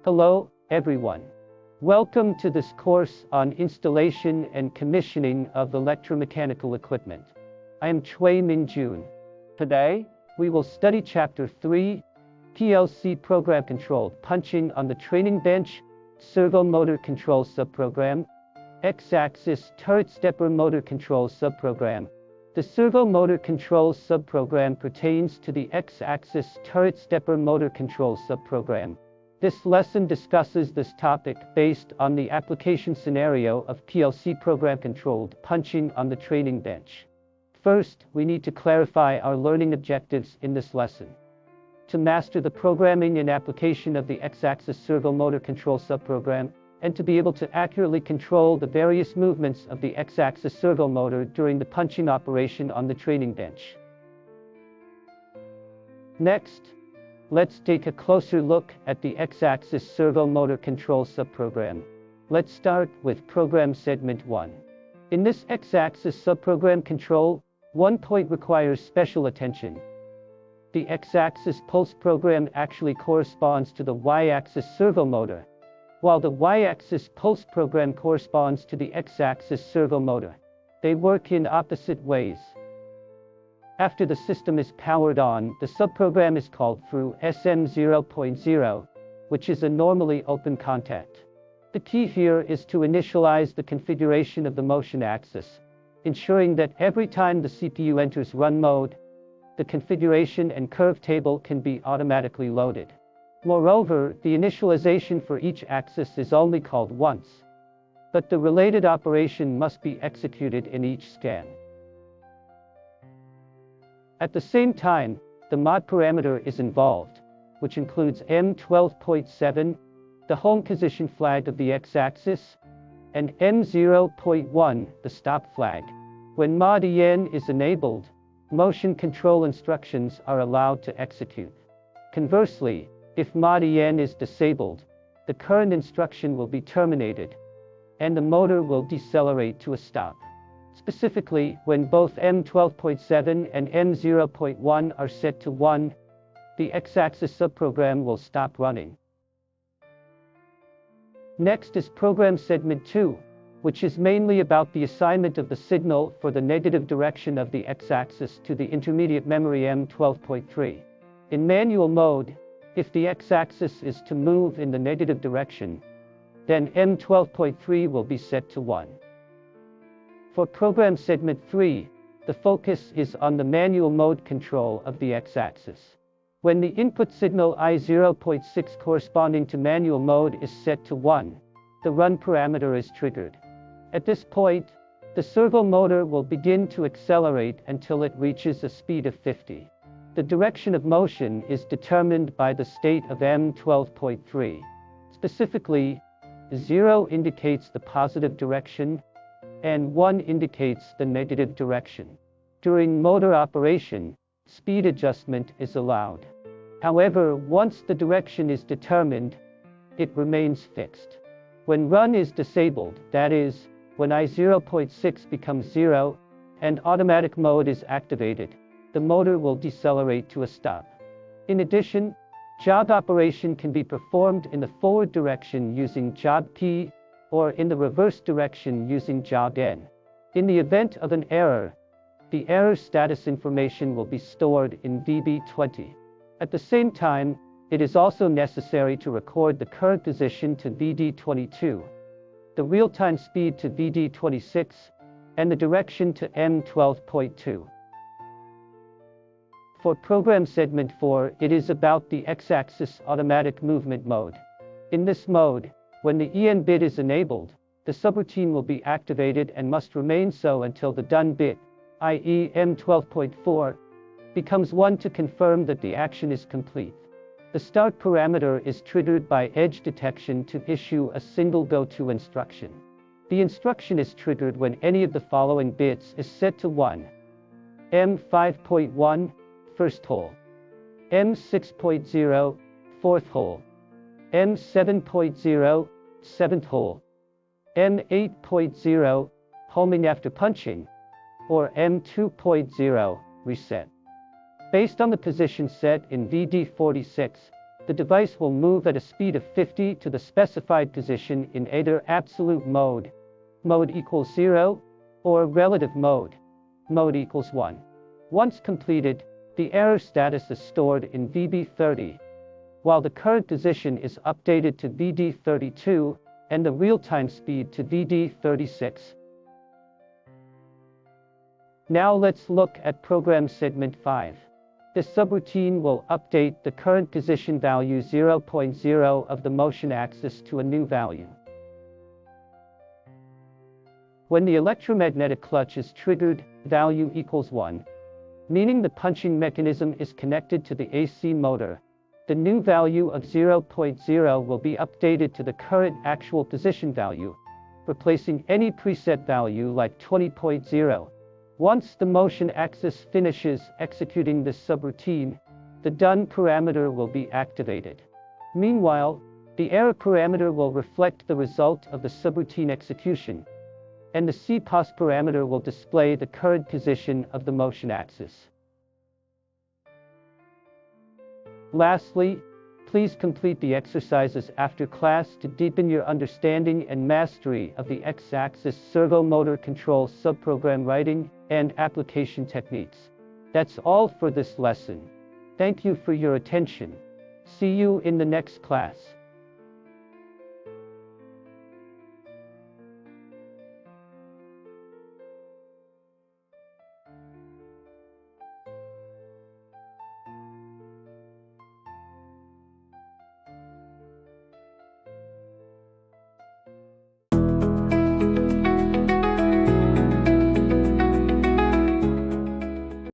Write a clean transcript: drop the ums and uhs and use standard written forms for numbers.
Hello, everyone. Welcome to this course on installation and commissioning of electromechanical equipment. I am Chui Min Jun. Today, we will study Chapter 3, PLC Program Controlled Punching on the Training Bench, Servo Motor Control Subprogram, X-Axis Turret Stepper Motor Control Subprogram. The Servo Motor Control Subprogram pertains to the X-Axis Turret Stepper Motor Control Subprogram. This lesson discusses this topic based on the application scenario of PLC program-controlled punching on the training bench. First, we need to clarify our learning objectives in this lesson. To master the programming and application of the X-Axis Servo Motor Control Subprogram, and to be able to accurately control the various movements of the X-Axis servo motor during the punching operation on the training bench. Next, let's take a closer look at the X-Axis Servo Motor Control Subprogram. Let's start with Program Segment 1. In this X-Axis subprogram control, one point requires special attention. The X-Axis pulse program actually corresponds to the Y-axis servo motor, while the Y-axis pulse program corresponds to the X-axis servo motor. They work in opposite ways. After the system is powered on, the subprogram is called through SM0.0, which is a normally open contact. The key here is to initialize the configuration of the motion axis, ensuring that every time the CPU enters run mode, the configuration and curve table can be automatically loaded. Moreover, the initialization for each axis is only called once, but the related operation must be executed in each scan. At the same time, the mod parameter is involved, which includes M12.7, the home position flag of the X-axis, and M0.1, the stop flag. When mod EN is enabled, motion control instructions are allowed to execute. Conversely, if mod EN is disabled, the current instruction will be terminated, and the motor will decelerate to a stop. Specifically, when both M12.7 and M0.1 are set to 1, the X-axis subprogram will stop running. Next is Program Segment 2, which is mainly about the assignment of the signal for the negative direction of the X-axis to the intermediate memory M12.3. In manual mode, if the X-axis is to move in the negative direction, then M12.3 will be set to 1. For Program Segment 3, the focus is on the manual mode control of the X-axis. When the input signal I0.6 corresponding to manual mode is set to 1, the run parameter is triggered. At this point, the servo motor will begin to accelerate until it reaches a speed of 50. The direction of motion is determined by the state of M12.3. Specifically, 0 indicates the positive direction, and 1 indicates the negative direction. During motor operation, speed adjustment is allowed. However, once the direction is determined, it remains fixed. When run is disabled, that is, when I0.6 becomes 0, and automatic mode is activated, the motor will decelerate to a stop. In addition, job operation can be performed in the forward direction using job P, or in the reverse direction using job N. In the event of an error, the error status information will be stored in VB20. At the same time, it is also necessary to record the current position to VD22, the real-time speed to VD26, and the direction to M12.2. For Program Segment 4, it is about the X-axis automatic movement mode. In this mode, when the EN bit is enabled, the subroutine will be activated and must remain so until the done bit, i.e. M12.4, becomes 1 to confirm that the action is complete. The start parameter is triggered by edge detection to issue a single go-to instruction. The instruction is triggered when any of the following bits is set to 1. M5.1, first hole. M6.0, fourth hole. M7.0, seventh hole. M8.0, homing after punching, or M2.0, reset. Based on the position set in VD46, The device will move at a speed of 50 to the specified position in either absolute mode, mode equals 0, or relative mode, mode equals 1. Once completed, the error status is stored in VB30, while the current position is updated to VD32 and the real-time speed to VD36. Now let's look at program segment 5. This subroutine will update the current position value 0.0 of the motion axis to a new value. When the electromagnetic clutch is triggered, value equals 1, meaning the punching mechanism is connected to the AC motor. The new value of 0.0 will be updated to the current actual position value, replacing any preset value like 20.0. Once the motion axis finishes executing this subroutine, the done parameter will be activated. Meanwhile, the error parameter will reflect the result of the subroutine execution, and the CPOS parameter will display the current position of the motion axis. Lastly, please complete the exercises after class to deepen your understanding and mastery of the X-axis servo motor control subprogram writing and application techniques. That's all for this lesson. Thank you for your attention. See you in the next class.